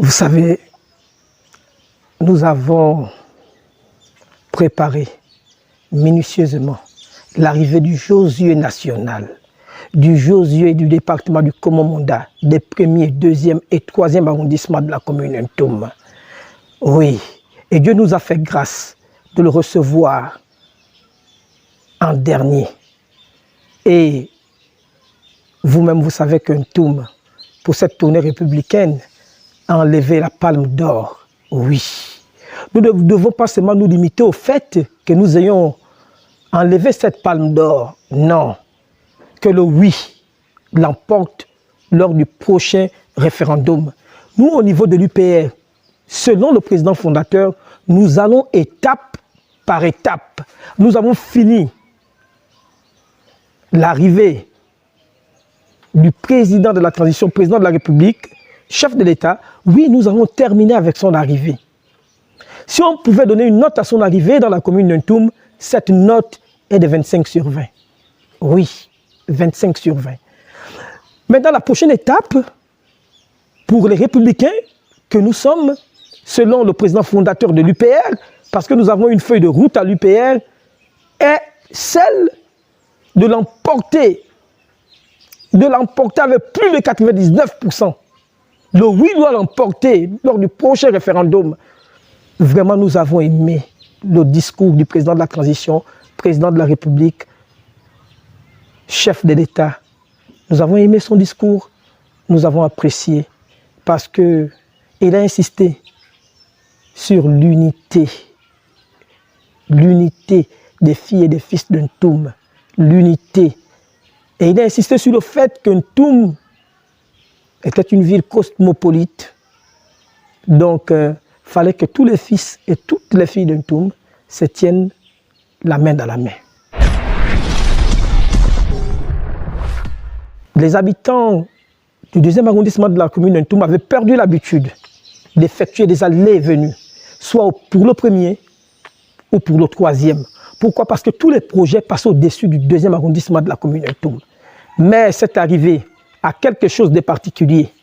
Vous savez, nous avons préparé minutieusement l'arrivée du Josué national, du Josué du département du Kommo-Mondah, des 1er, 2e et 3e arrondissements de la commune Ntoum. Oui, et Dieu nous a fait grâce de le recevoir en dernier. Et vous-même, vous savez que Ntoum, pour cette tournée républicaine, a enlevé la palme d'or. Oui. Nous ne devons pas seulement nous limiter au fait que nous ayons enlevé cette palme d'or. Non. Que le oui l'emporte lors du prochain référendum. Nous, au niveau de l'UPR, selon le président fondateur, nous allons étape par étape. Nous avons fini l'arrivée du président de la transition, président de la République, chef de l'État. Oui, nous avons terminé avec son arrivée. Si on pouvait donner une note à son arrivée dans la commune de Ntoum, cette note est de 25 sur 20. Oui, 25 sur 20. Maintenant, la prochaine étape, pour les républicains que nous sommes, selon le président fondateur de l'UPR, parce que nous avons une feuille de route à l'UPR, est celle de l'emporter avec plus de 99%. Le oui doit l'emporter lors du prochain référendum. Vraiment, nous avons aimé le discours du président de la transition, président de la République, chef de l'État. Nous avons aimé son discours, nous avons apprécié, parce qu'il a insisté sur l'unité. L'unité des filles et des fils de Ntoum. L'unité. Et il a insisté sur le fait que Ntoum était une ville cosmopolite. Donc, il fallait que tous les fils et toutes les filles de Ntoum se tiennent la main dans la main. Les habitants du 2e arrondissement de la commune de Ntoum avaient perdu l'habitude d'effectuer des allées et venues, soit pour le 1er ou pour le 3e. Pourquoi? Parce que tous les projets passent au-dessus du 2e arrondissement de la commune de Ntoum. Mais cette arrivée a quelque chose de particulier.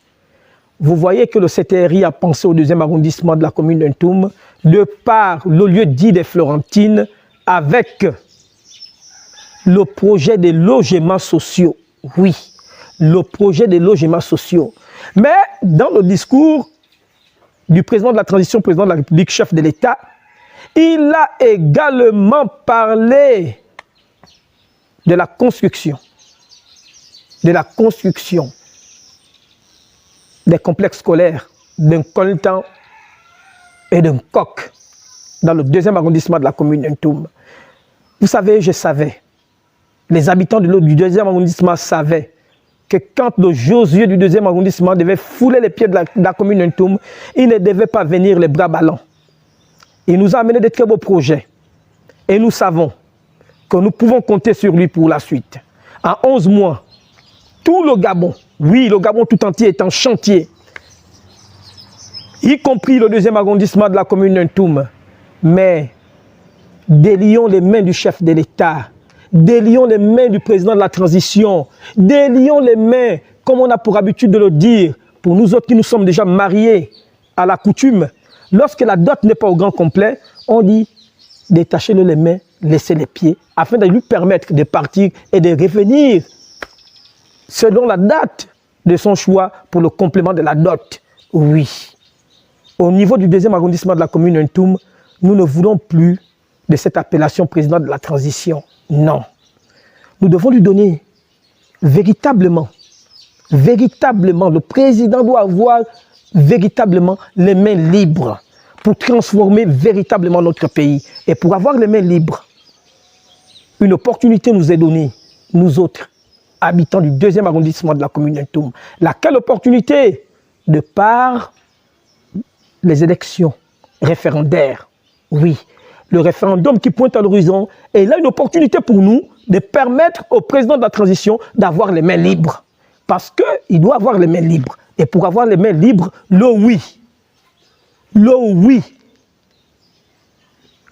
Vous voyez que le CTRI a pensé au 2e arrondissement de la commune de Ntoum de par le lieu dit des Florentines avec le projet des logements sociaux. Oui, le projet des logements sociaux. Mais dans le discours du président de la transition, président de la République, chef de l'État, il a également parlé de la construction des complexes scolaires d'un Coltan et d'un Coq dans le 2e arrondissement de la commune de Ntoum. Vous savez, je savais, les habitants du 2e arrondissement savaient que quand le Josué du 2e arrondissement devait fouler les pieds de la commune de Ntoum, il ne devait pas venir les bras ballants. Il nous a amené de très beaux projets. Et nous savons que nous pouvons compter sur lui pour la suite. En 11 mois, tout le Gabon, oui, le Gabon tout entier est en chantier, y compris le 2e arrondissement de la commune de Ntoum. Mais délions les mains du chef de l'État, délions les mains du président de la transition, délions les mains, comme on a pour habitude de le dire, pour nous autres qui nous sommes déjà mariés à la coutume. Lorsque la dot n'est pas au grand complet, on dit détachez-le les mains, laissez les pieds, afin de lui permettre de partir et de revenir selon la date de son choix pour le complément de la dot. Oui. Au niveau du 2e arrondissement de la commune de Ntoum, nous ne voulons plus de cette appellation président de la transition. Non. Nous devons lui donner véritablement, le président doit avoir véritablement les mains libres pour transformer véritablement notre pays. Et pour avoir les mains libres, une opportunité nous est donnée, nous autres, habitants du 2e arrondissement de la commune de Ntoum. Laquelle opportunité? De par les élections référendaires. Oui, le référendum qui pointe à l'horizon est là une opportunité pour nous de permettre au président de la transition d'avoir les mains libres. Parce qu'il doit avoir les mains libres. Et pour avoir les mains libres, le oui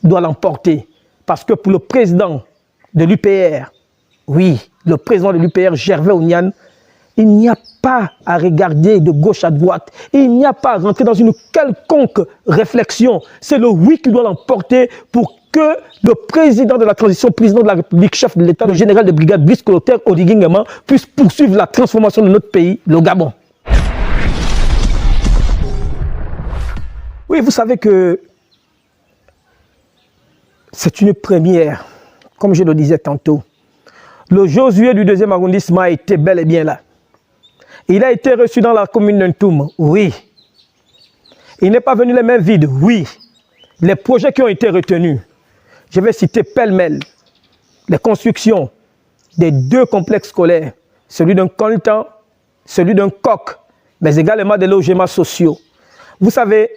doit l'emporter. Parce que pour le président de l'UPR, oui, le président de l'UPR, Gervais Ounian, il n'y a pas à regarder de gauche à droite. Il n'y a pas à rentrer dans une quelconque réflexion. C'est le oui qui doit l'emporter pour que le président de la transition, président de la République, chef de l'État, le général de brigade Brice Clotaire Oligui Nguema puisse poursuivre la transformation de notre pays, le Gabon. Oui, vous savez que c'est une première, comme je le disais tantôt. Le Josué du 2e arrondissement a été bel et bien là. Il a été reçu dans la commune d'Ntoum, oui. Il n'est pas venu les mains vides, oui. Les projets qui ont été retenus, je vais citer pêle-mêle, les constructions des 2 complexes scolaires, celui d'un coltan, celui d'un coq, mais également des logements sociaux. Vous savez,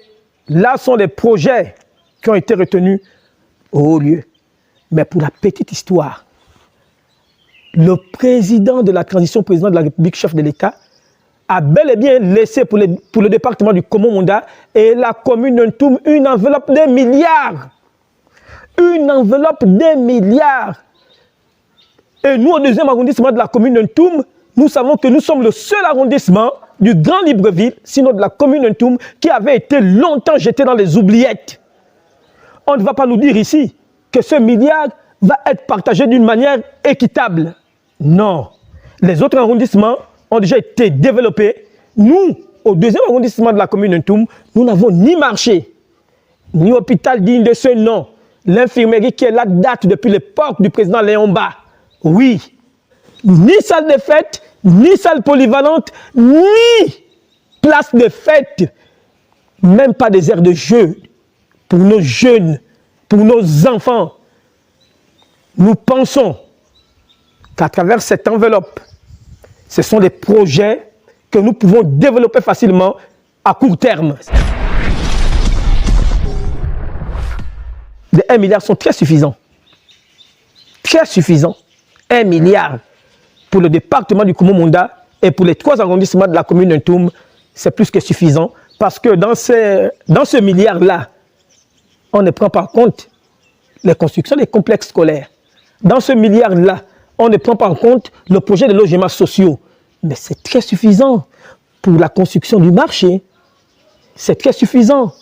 là sont les projets qui ont été retenus au haut lieu. Mais pour la petite histoire, le président de la transition, président de la République, chef de l'État, a bel et bien laissé pour le département du Komo-Monda et la commune d'Ntoum une enveloppe de milliards. Une enveloppe de milliards. Et nous, au 2e arrondissement de la commune d'Ntoum, nous savons que nous sommes le seul arrondissement du Grand Libreville, sinon de la commune d'Ntoum, qui avait été longtemps jeté dans les oubliettes. On ne va pas nous dire ici que ce milliard va être partagé d'une manière équitable. Non. Les autres arrondissements ont déjà été développés. Nous, au 2e arrondissement de la commune d'Ntoum, nous n'avons ni marché, ni hôpital digne de ce nom. L'infirmerie qui est là date depuis l'époque du président Léon Ba. Oui. Ni salle de fête, ni salle polyvalente, ni place de fête. Même pas des aires de jeu pour nos jeunes, pour nos enfants. Nous pensons qu'à travers cette enveloppe, ce sont des projets que nous pouvons développer facilement à court terme. Les 1 milliard sont très suffisants. Très suffisants. 1 milliard pour le département du Komo-Monda et pour les 3 arrondissements de la commune d'Ntoum, c'est plus que suffisant. Parce que dans ce milliard-là, on ne prend pas en compte les constructions des complexes scolaires. Dans ce milliard-là, on ne prend pas en compte le projet de logements sociaux. Mais c'est très suffisant pour la construction du marché. C'est très suffisant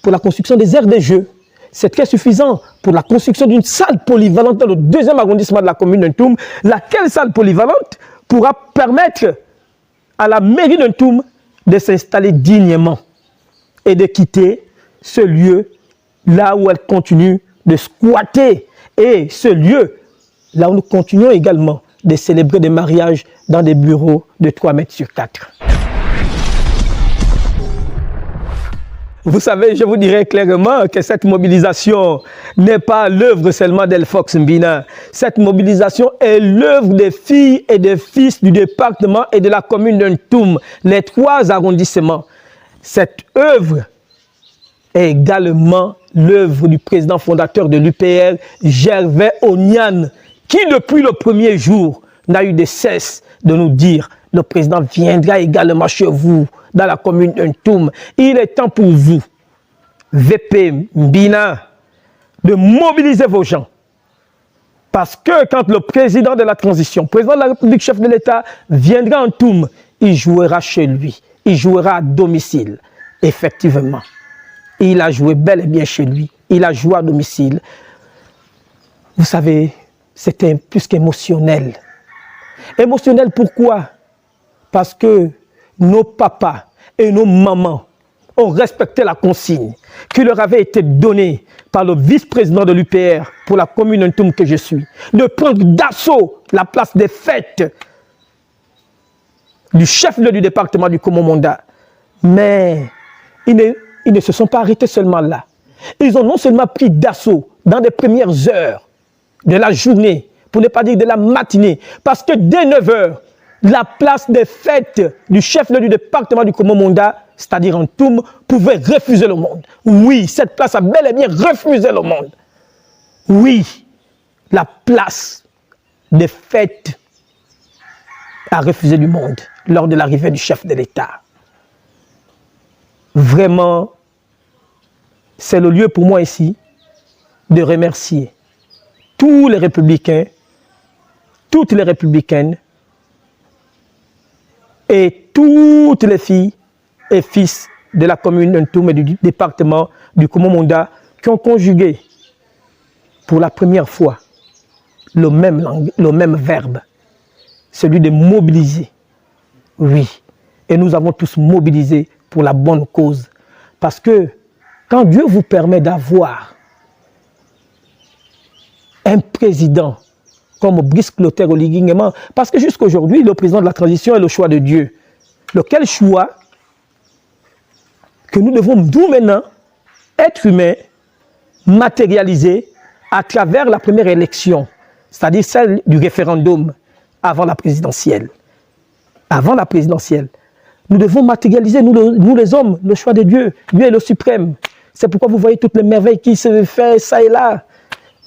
pour la construction des aires de jeu. C'est très suffisant pour la construction d'une salle polyvalente dans le 2e arrondissement de la commune d'Ntoum. Laquelle salle polyvalente pourra permettre à la mairie d'Ntoum de s'installer dignement et de quitter ce lieu là où elle continue de squatter. Et ce lieu là où nous continuons également de célébrer des mariages dans des bureaux de 3 mètres sur 4. Vous savez, je vous dirais clairement que cette mobilisation n'est pas l'œuvre seulement d'Elfox Mbina. Cette mobilisation est l'œuvre des filles et des fils du département et de la commune d'Ntoum, les 3 arrondissements. Cette œuvre est également l'œuvre du président fondateur de l'UPR, Gervais Onian, qui depuis le premier jour n'a eu de cesse de nous dire « Le président viendra également chez vous, dans la commune d'Ntoum. Il est temps pour vous, VP Mbina, de mobiliser vos gens. Parce que quand le président de la transition, président de la République, chef de l'État, viendra en Ntoum, il jouera chez lui, il jouera à domicile. Effectivement, il a joué bel et bien chez lui, il a joué à domicile. Vous savez, c'était plus qu'émotionnel. Émotionnel pourquoi? Parce que nos papas et nos mamans ont respecté la consigne qui leur avait été donnée par le vice-président de l'UPR pour la commune Ntoum que je suis, de prendre d'assaut la place des fêtes du chef-lieu du département du Komo-Monda. Mais ils ne se sont pas arrêtés seulement là. Ils ont non seulement pris d'assaut dans les premières heures de la journée, pour ne pas dire de la matinée, parce que dès 9 h, la place des fêtes du chef-lieu du département du Komo-Monda, c'est-à-dire Ntoum, pouvait refuser le monde. Oui, cette place a bel et bien refusé le monde. Oui, la place des fêtes a refusé du monde lors de l'arrivée du chef de l'État. Vraiment, c'est le lieu pour moi ici de remercier tous les républicains, toutes les républicaines, et toutes les filles et fils de la commune d'Ntoum et du département du Komo-Monda qui ont conjugué pour la première fois le même verbe, celui de mobiliser. Oui, et nous avons tous mobilisé pour la bonne cause. Parce que quand Dieu vous permet d'avoir un président comme Brice Clotaire Oligui Nguema, parce que jusqu'à aujourd'hui, le président de la transition est le choix de Dieu. Lequel choix que nous devons, nous maintenant, être humains, matérialiser à travers la première élection, c'est-à-dire celle du référendum avant la présidentielle. Avant la présidentielle. Nous devons matérialiser, nous les hommes, le choix de Dieu. Dieu est le suprême. C'est pourquoi vous voyez toutes les merveilles qui se font ça et là.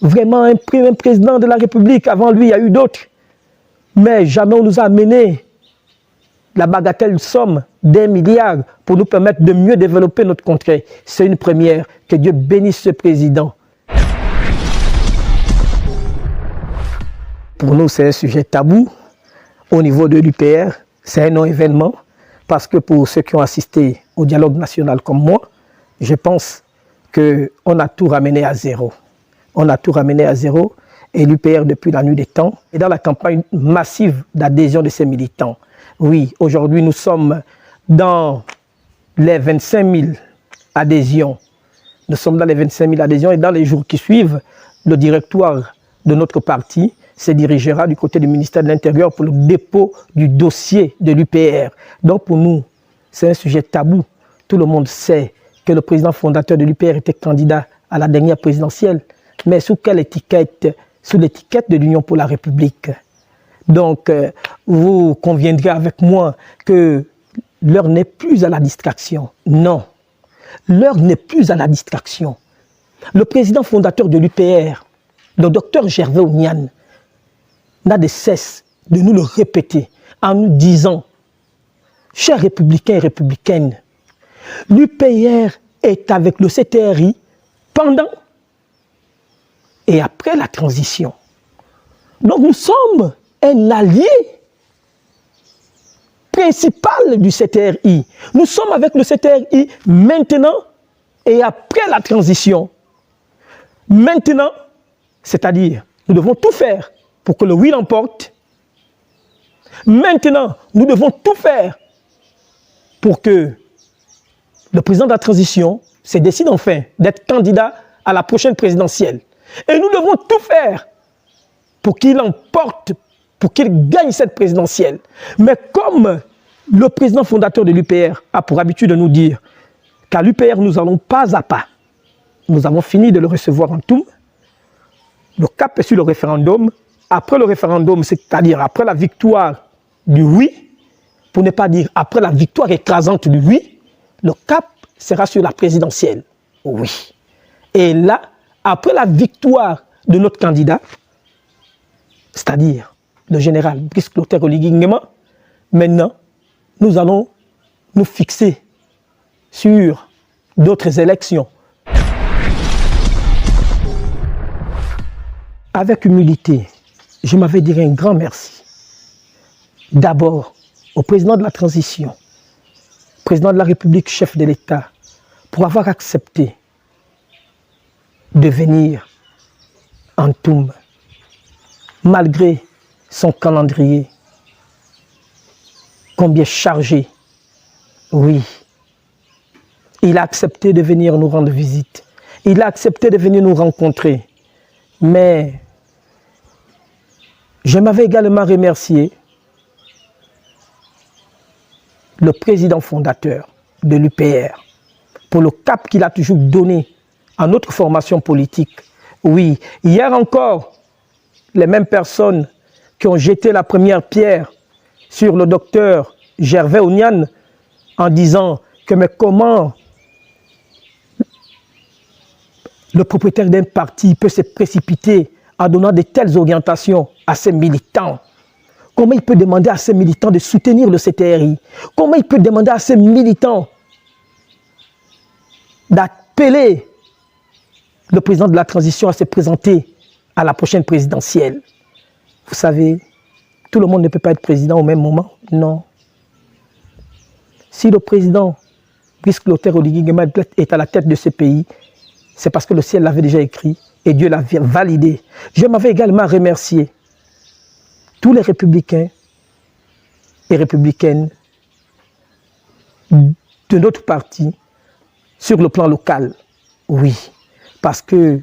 Vraiment, un président de la République, avant lui, il y a eu d'autres. Mais jamais on nous a amené la bagatelle somme d'1 milliard pour nous permettre de mieux développer notre contrée. C'est une première. Que Dieu bénisse ce président. Pour nous, c'est un sujet tabou au niveau de l'UPR. C'est un non-événement parce que pour ceux qui ont assisté au dialogue national comme moi, je pense qu'on a tout ramené à zéro. On a tout ramené à zéro et l'UPR depuis la nuit des temps est dans la campagne massive d'adhésion de ses militants. Oui, aujourd'hui nous sommes dans les 25 000 adhésions. Nous sommes dans les 25 000 adhésions et dans les jours qui suivent, le directoire de notre parti se dirigera du côté du ministère de l'Intérieur pour le dépôt du dossier de l'UPR. Donc pour nous, c'est un sujet tabou. Tout le monde sait que le président fondateur de l'UPR était candidat à la dernière présidentielle. Mais sous quelle étiquette? Sous l'étiquette de l'Union pour la République. Donc, vous conviendrez avec moi que l'heure n'est plus à la distraction. Non, l'heure n'est plus à la distraction. Le président fondateur de l'UPR, le docteur Gervais Ounian, n'a de cesse de nous le répéter en nous disant, chers républicains et républicaines, l'UPR est avec le CTRI pendant et après la transition. Donc nous sommes un allié principal du CTRI. Nous sommes avec le CTRI maintenant et après la transition. Maintenant, c'est-à-dire, nous devons tout faire pour que le oui l'emporte. Maintenant, nous devons tout faire pour que le président de la transition se décide enfin d'être candidat à la prochaine présidentielle. Et nous devons tout faire pour qu'il emporte, pour qu'il gagne cette présidentielle. Mais comme le président fondateur de l'UPR a pour habitude de nous dire qu'à l'UPR, nous allons pas à pas. Nous avons fini de le recevoir en tout. Le cap est sur le référendum. Après le référendum, c'est-à-dire après la victoire du oui, pour ne pas dire après la victoire écrasante du oui, le cap sera sur la présidentielle. Oui. Et là, après la victoire de notre candidat, c'est-à-dire le général Brice Clotaire Oligui Nguema, maintenant, nous allons nous fixer sur d'autres élections. Avec humilité, je m'avais dit un grand merci. D'abord, au président de la transition, président de la République, chef de l'État, pour avoir accepté de venir en Toum, malgré son calendrier, combien chargé. Oui, il a accepté de venir nous rendre visite. Il a accepté de venir nous rencontrer. Mais je m'avais également remercié le président fondateur de l'UPR pour le cap qu'il a toujours donné à notre formation politique. Oui, hier encore, les mêmes personnes qui ont jeté la première pierre sur le docteur Gervais Ounian en disant que mais comment le propriétaire d'un parti peut se précipiter en donnant de telles orientations à ses militants. Comment il peut demander à ses militants de soutenir le CTRI? Comment il peut demander à ses militants d'appeler le président de la transition à se présenter à la prochaine présidentielle? Vous savez, tout le monde ne peut pas être président au même moment. Non. Si le président Brice Clotaire Oligui Nguema est à la tête de ce pays, c'est parce que le ciel l'avait déjà écrit et Dieu l'a validé. Je m'avais également remercié tous les républicains et républicaines de notre parti sur le plan local. Oui, parce qu'ils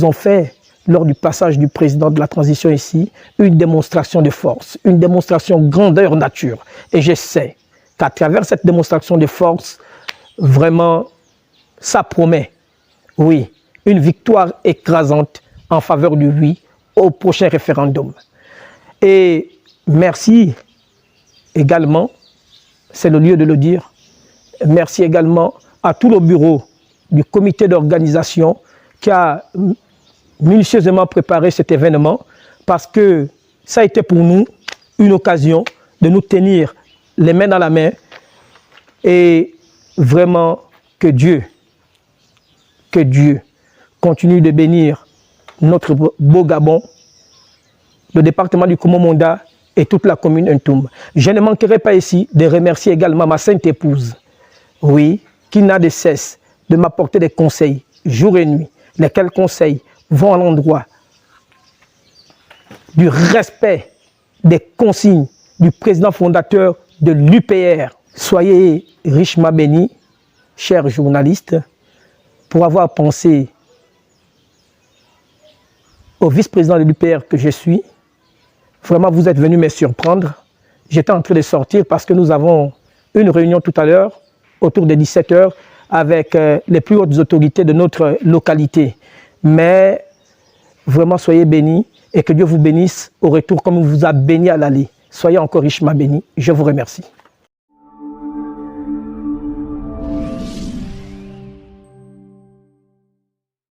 ont fait, lors du passage du président de la transition ici, une démonstration de force, une démonstration grandeur nature. Et je sais qu'à travers cette démonstration de force, vraiment, ça promet, oui, une victoire écrasante en faveur du oui au prochain référendum. Et merci également, c'est le lieu de le dire, merci également à tout le bureau du comité d'organisation qui a minutieusement préparé cet événement parce que ça a été pour nous une occasion de nous tenir les mains dans la main et vraiment que Dieu continue de bénir notre beau Gabon, le département du Komo-Monda et toute la commune Ntoum. Je ne manquerai pas ici de remercier également ma sainte épouse, oui, qui n'a de cesse de m'apporter des conseils jour et nuit, lesquels conseils vont à l'endroit du respect des consignes du président fondateur de l'UPR. Soyez richement bénis, chers journalistes, pour avoir pensé au vice-président de l'UPR que je suis. Vraiment, vous êtes venus me surprendre. J'étais en train de sortir parce que nous avons une réunion tout à l'heure, autour de 17 h, avec les plus hautes autorités de notre localité. Mais vraiment, soyez bénis et que Dieu vous bénisse au retour comme il vous a béni à l'aller. Soyez encore richement bénis. Je vous remercie.